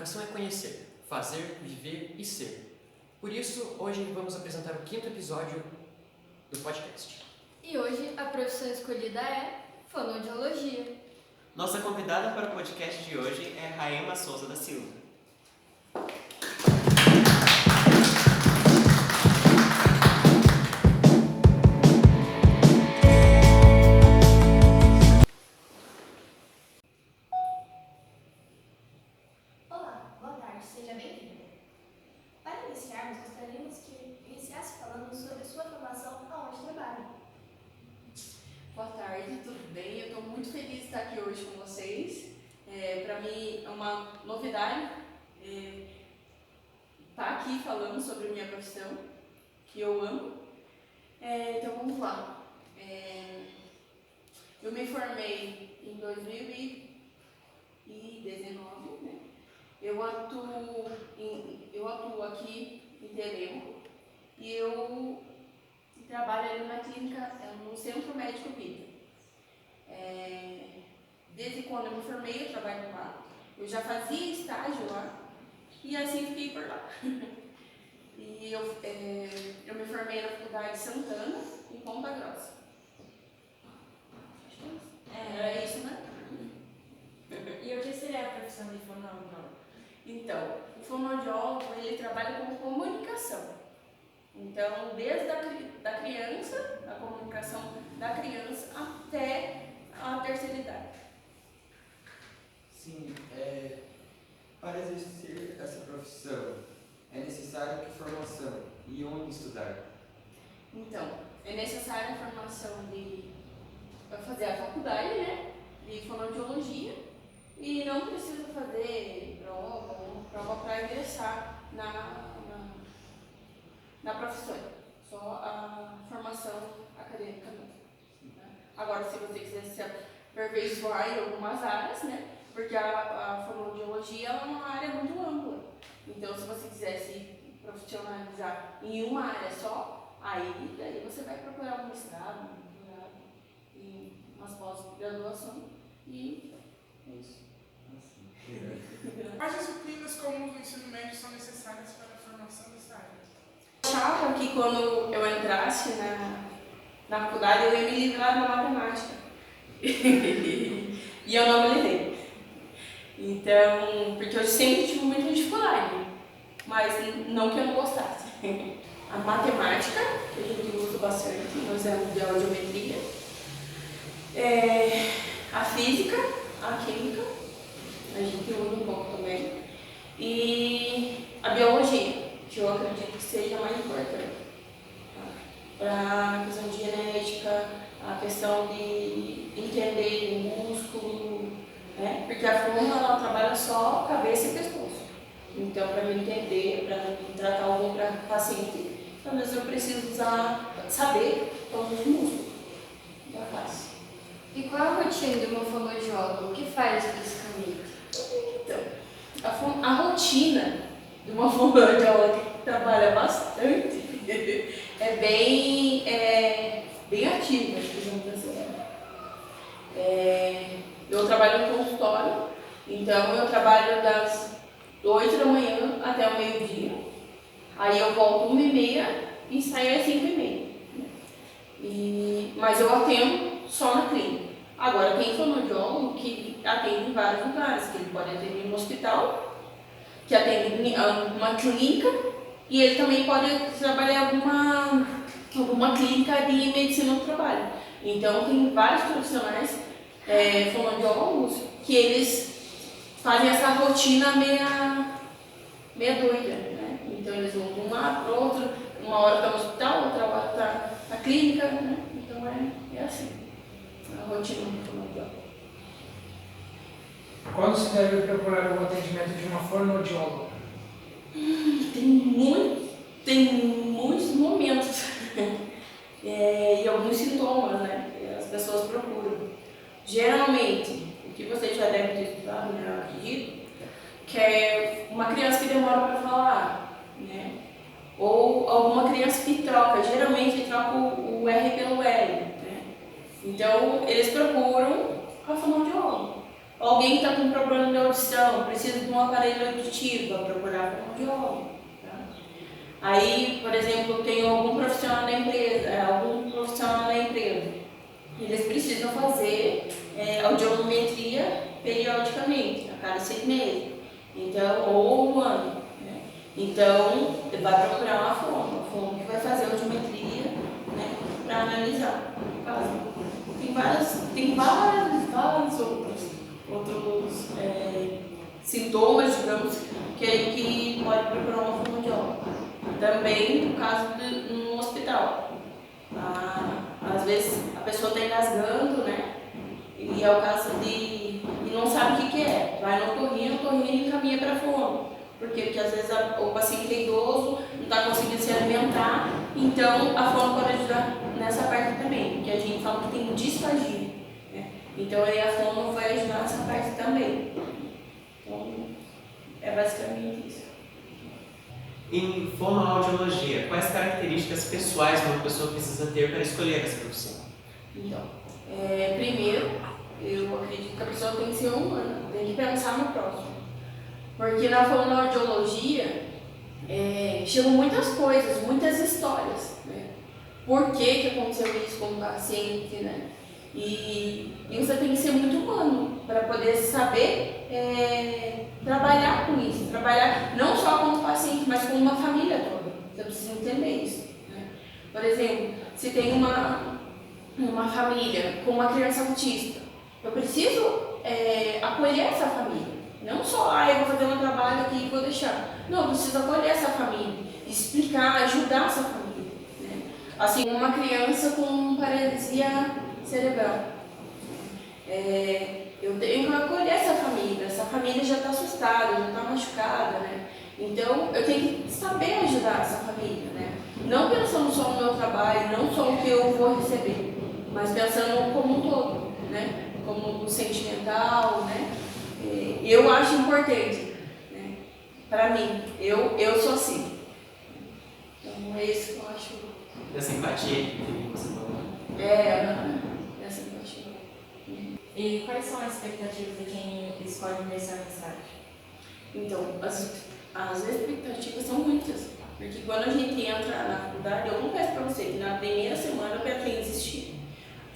Educação é conhecer, fazer, viver e ser. Por isso, hoje vamos apresentar o 5º episódio do podcast. E hoje a profissão escolhida é fonoaudiologia. Nossa convidada para o podcast de hoje é Raema Souza da Silva. Olá, boa tarde, seja bem-vinda. Para iniciarmos, gostaríamos que iniciasse falando sobre sua formação aonde trabalha. Boa tarde, tudo bem? Eu estou muito feliz de estar aqui hoje com vocês. Para mim é uma novidade estar aqui falando sobre a minha profissão, que eu amo. Então vamos lá. Eu me formei em 2019, né? Eu atuo aqui em Telemaco e eu trabalho ali na clínica, no Centro Médico Vida. Desde quando eu me formei, eu trabalho lá. Eu já fazia estágio lá e assim fiquei por lá. E eu me formei na Faculdade de Santana, em Ponta Grossa. Acho que é isso. Era isso, né? E o que seria a profissão de fonoaudiólogo? Então, o fonoaudiólogo, ele trabalha com comunicação. Então, desde a criança, a comunicação da criança até a terceira idade. Sim, para exercer essa profissão é necessário que formação e onde estudar? Então, é necessária a formação para fazer a faculdade, né, de fonoaudiologia, e não precisa fazer prova para ingressar na profissão, só a formação acadêmica mesmo. Né? Agora, se você quiser se aperfeiçoar em algumas áreas, né, porque a fonoaudiologia é uma área muito ampla, então se você quiser se profissionalizar em uma área só, daí você vai procurar um mestrado, um doutorado, e umas pós-graduação, e é isso. Quais disciplinas comuns do ensino médio são necessárias para a formação dessa área? Eu achava que quando eu entrasse na faculdade eu ia me livrar da matemática. E eu não me livrei. Então, porque eu sempre tive muita dificuldade, mas não que eu não gostasse. A matemática, que a gente usa bastante nos anos de audiometria, a física, a química, a gente usa um pouco também, e a biologia, que eu acredito que seja mais importante. Para a questão de genética, a questão de entender o músculo, né? Porque a fono ela trabalha só cabeça e pescoço. Então, para me entender, para tratar algum paciente, às vezes eu preciso saber todos os músculos da face. E qual a rotina de uma fonoaudióloga? O que faz especificamente? Então, a rotina de uma fonoaudióloga que trabalha bastante é bem ativa, digamos assim. Eu trabalho no consultório, então eu trabalho das 8 da manhã até o meio-dia, aí eu volto 1h30 e saio às 5h30. Mas eu atendo só na clínica. Agora, tem fonoaudiólogo que atende em vários lugares, que ele pode atender no hospital, que atende em uma clínica, e ele também pode trabalhar em alguma clínica de medicina do trabalho. Então, tem vários profissionais fonoaudiólogos que eles fazem essa rotina meia doida, né? Então, eles vão de um lado para o outro, uma hora está no hospital, outra hora está na clínica, né? Então, é assim. A rotina do fonoaudiólogo. Quando se deve procurar o atendimento de uma fonoaudióloga? Tem muitos momentos e alguns sintomas, né? Que as pessoas procuram. Geralmente, o que vocês já devem ter estudado, né? Eu acredito, que é uma criança que demora para falar, né? Ou alguma criança que geralmente troca o R pelo L, né? Então, eles procuram a fonoaudióloga. Alguém que está com problema de audição, precisa de um aparelho auditivo, vai procurar a fonoaudiólogo. Tá? Aí, por exemplo, tem algum profissional da empresa, eles precisam fazer audiometria periodicamente, a cada 6 meses, então, ou 1 ano. Né? Então, ele vai procurar uma fono que vai fazer a audiometria, né, para analisar o caso. Tem vários outros sintomas, digamos, que pode procurar uma fonoaudióloga. Também no caso no hospital. Às vezes a pessoa está engasgando, né? E é o caso e não sabe o que é. Vai no otorrino encaminha para fono. Por quê? Porque às vezes o paciente é idoso, não está conseguindo se alimentar, então a fono pode ajudar nessa parte também, porque a gente fala que tem disfagia. Né? Então aí a fono vai ajudar nessa parte também. Então é basicamente isso. Em fonoaudiologia, quais características pessoais uma pessoa precisa ter para escolher essa profissão? Então, primeiro, eu acredito que a pessoa tem que ser humana, tem que pensar no próximo. Porque na fonoaudiologia chegam muitas coisas, muitas histórias. Né? Por que aconteceu isso com o paciente, né? E você tem que ser muito humano para poder saber trabalhar com isso, trabalhar não só com o paciente, mas com uma família toda. Você precisa entender isso. Né? Por exemplo, se tem uma família com uma criança autista, eu preciso acolher essa família. Não só, eu vou fazer um trabalho aqui e vou deixar. Não, eu preciso acolher essa família, explicar, ajudar essa família. Né? Assim, uma criança com paralisia cerebral. Eu tenho que acolher essa família já está assustada, já está machucada, né? Então, eu tenho que saber ajudar essa família, né? Não pensando só no meu trabalho, não só o que eu vou receber, mas pensando como um todo, né? Como no sentimental, né? Eu acho importante, né? Para mim, eu sou assim. Então, é isso que eu acho. Essa empatia que você falou. Essa empatia. E quais são as expectativas de quem escolhe ingressar nessa área? Então, as expectativas são muitas. Porque quando a gente entra na faculdade, eu confesso pra você que na primeira semana eu pensei em desistir.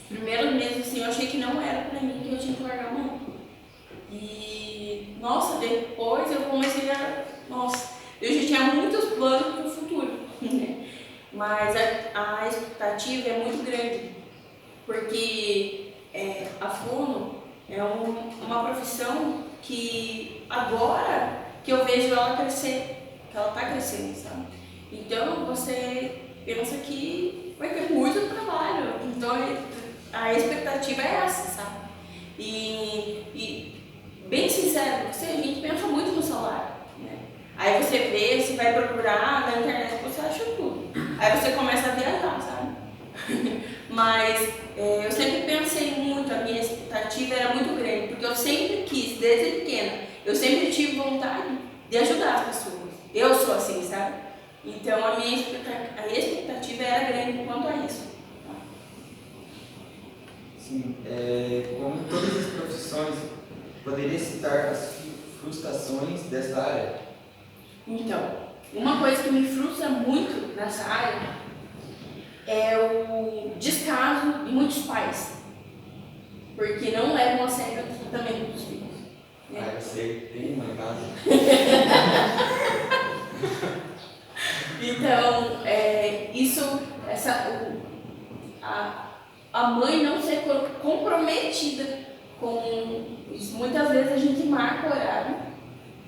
Os primeiros meses, assim, eu achei que não era pra mim, que eu tinha que largar a mão. E, nossa, depois eu comecei eu já tinha muitos planos pro futuro. Mas a expectativa é muito grande. Porque a fono é uma profissão que agora que eu vejo ela crescer, que ela está crescendo, sabe? Então você pensa que vai ter muito trabalho, então a expectativa é essa, sabe? E bem sincero, a gente pensa muito no salário, né? Aí você vê, você vai procurar na internet, você acha tudo. Aí você começa a viajar, sabe? Mas eu sempre pensei muito, a minha expectativa era muito grande, porque eu sempre quis, desde pequena, eu sempre tive vontade de ajudar as pessoas. Eu sou assim, sabe? Então a minha expectativa era grande quanto a isso. Sim, como em todas as profissões, poderia citar as frustrações dessa área? Então, uma coisa que me frustra muito nessa área é o descaso de muitos pais, porque não levam a sério o tratamento dos filhos. Ah, eu sei, tem uma em casa. Então, a mãe não ser comprometida com isso. Muitas vezes a gente marca o horário,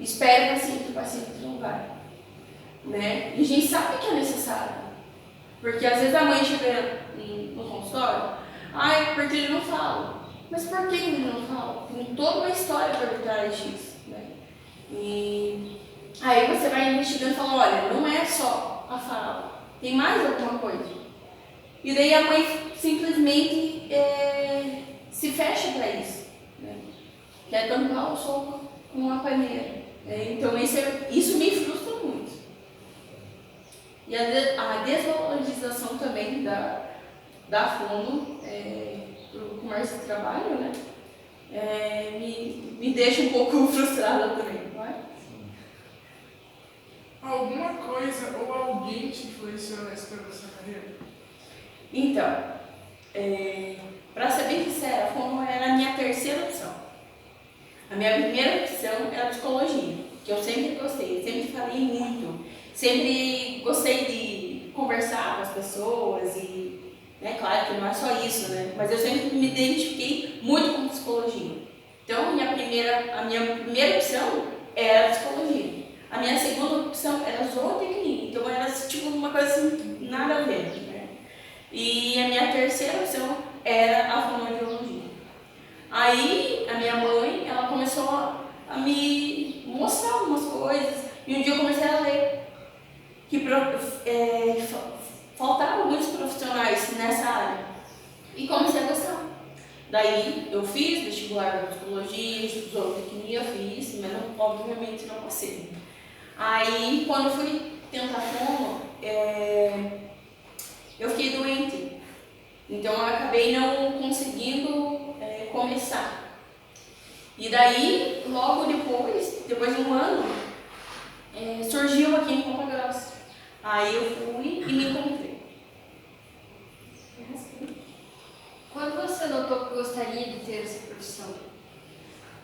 espera que o paciente não vai. Né? E a gente sabe que é necessário. Porque às vezes a mãe chega no consultório, porque ele não fala. Mas por que ele não fala? Tem toda uma história por trás disso. Né? E aí você vai investigando e fala, olha, não é só a fala, tem mais alguma coisa. E daí a mãe simplesmente se fecha para isso. Né? Quer tampar o sol com uma paneira. Então isso me frustra muito. E a desvalorização também da fono para o comércio de trabalho, né? me deixa um pouco frustrada também, não é? Alguma coisa ou alguém te influenciou na escolha da sua carreira? Então, para ser bem sincera, fono era a minha terceira opção. A minha primeira opção era psicologia, que eu sempre gostei, eu sempre falei muito, sempre gostei de conversar com as pessoas e, né, claro que não é só isso, né, mas eu sempre me identifiquei muito com psicologia. Então, a minha primeira opção era psicologia. A minha segunda opção era zootecnia, então era tipo uma coisa assim, nada a ver, né? E a minha terceira opção era a fonoaudiologia. Aí a minha mãe, ela começou a me mostrar algumas coisas e um dia eu comecei a ler que faltavam alguns profissionais nessa área e comecei a gostar. Daí eu fiz vestibular de psicologia, zootecnia, fiz, mas obviamente não passei. Aí quando eu fui tentar fono, eu fiquei doente, então eu acabei não conseguindo começar. E daí, logo depois de um ano, surgiu aqui em Ponta Grossa. Aí eu fui e me encontrei. Quando você notou que gostaria de ter essa profissão?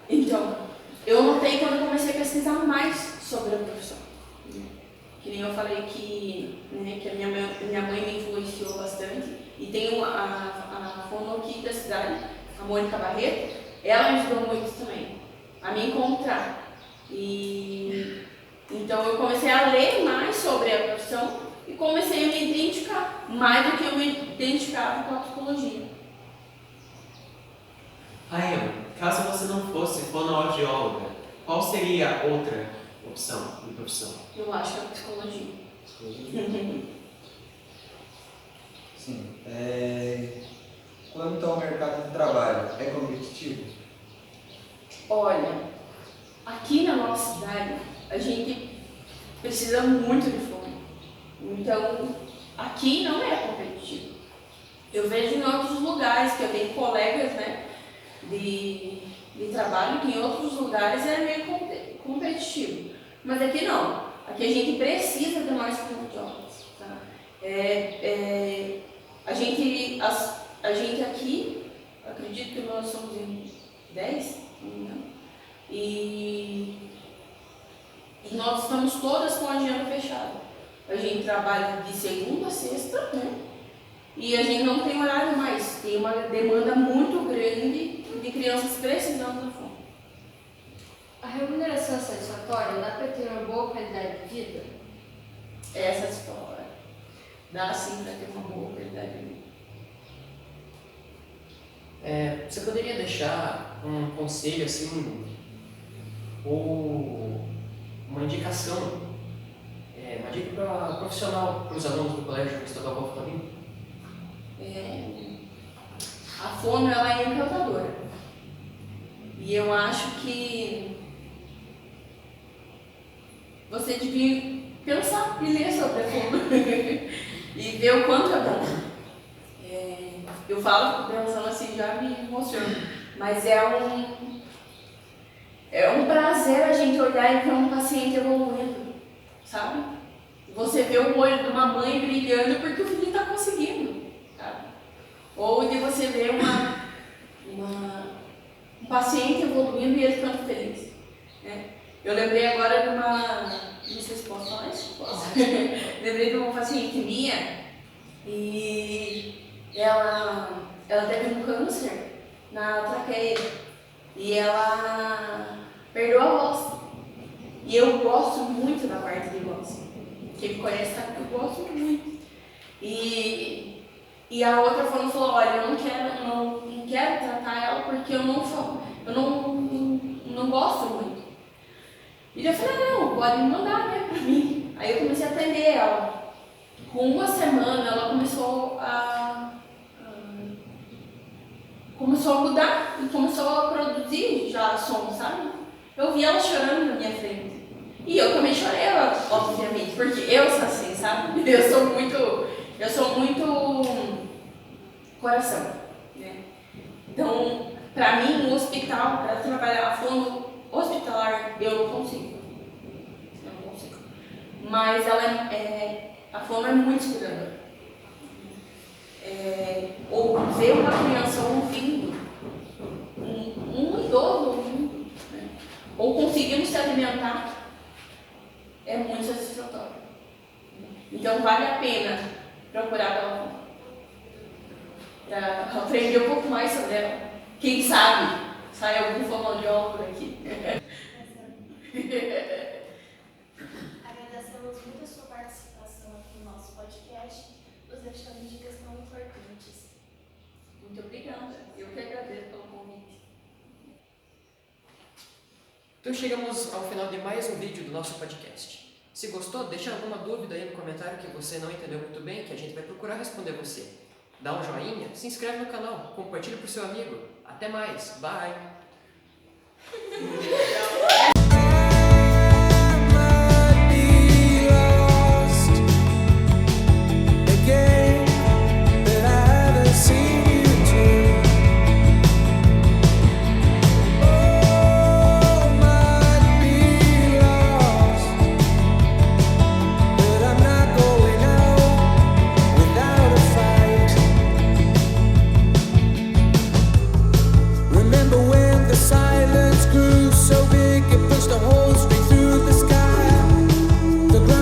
Então, eu notei quando eu comecei a pesquisar mais sobre a profissão. Que nem eu falei que a minha mãe me influenciou bastante. E tem a fono aqui da cidade, a Mônica Barreto, ela me ajudou muito também a me encontrar. E então eu comecei a ler mais sobre a profissão e comecei a me identificar, mais do que eu me identificava com a psicologia. Raema, caso você não fosse fonoaudióloga, qual seria a outra opção de profissão? Eu acho que é a psicologia. Psicologia? Sim. Quanto ao mercado de trabalho, é competitivo? Olha, aqui na nossa cidade, a gente precisa muito de fono. Então, aqui não é competitivo. Eu vejo em outros lugares, que eu tenho colegas, né, de trabalho, que em outros lugares é meio competitivo. Mas aqui não. Aqui a gente precisa de mais fonoaudiólogos. Tá? A gente aqui, acredito que nós somos em 10, não me engano, e nós estamos todas com a agenda fechada. A gente trabalha de segunda a sexta, né? E a gente não tem horário mais. Tem uma demanda muito grande de crianças precisando da fono. A remuneração é satisfatória? Dá para ter uma boa qualidade de vida? Essa história dá sim para ter uma boa qualidade de vida. Você poderia deixar um conselho assim, ou uma indicação, uma dica para profissional, para os alunos do Colégio Estadual Volta Caminho? A fono, ela é encantadora. E eu acho que você devia pensar e ler sobre a fono e ver o quanto é bom. Eu falo pensando assim, já me emociono, mas é um prazer a gente olhar e ver um paciente evoluindo, sabe? Você vê o olho de uma mãe brilhando porque o filho está conseguindo, sabe? Ou de você ver um paciente evoluindo e ele ficando feliz, né? Eu lembrei agora de não sei se posso falar isso? Posso. Lembrei de uma paciente minha e ela teve um câncer na traqueia e ela perdeu a voz. E eu gosto muito da parte de voz. Quem me conhece sabe que eu gosto muito. E a outra falou, olha, eu não quero tratar ela porque eu não gosto muito. E eu falei, não, pode mandar, né, pra mim. Aí eu comecei a atender ela. Com uma semana ela começou a mudar e começou a produzir já som, sabe? Eu vi ela chorando na minha frente. E eu também chorei, obviamente, porque eu sou assim, sabe? Eu sou muito coração, né? Então, Para mim, no hospital, para trabalhar fono hospitalar, eu não consigo. Eu não consigo. Mas a fono é muito inspiradora. Ou ver uma criança ouvindo, um idoso ouvindo, né? Ou conseguindo se alimentar, é muito satisfatório. Então vale a pena procurar pela fono, para aprender um pouco mais sobre ela. Quem sabe sai algum fonoaudiólogo por aqui. Agradecemos muito a sua participação aqui no nosso podcast, nos deixando dicas tão importantes. Muito obrigada. Eu que agradeço pelo convite. Então chegamos ao final de mais um vídeo do nosso podcast. Se gostou, deixa alguma dúvida aí no comentário que você não entendeu muito bem, que a gente vai procurar responder você. Dá um joinha, se inscreve no canal, compartilha para o seu amigo. Até mais, bye!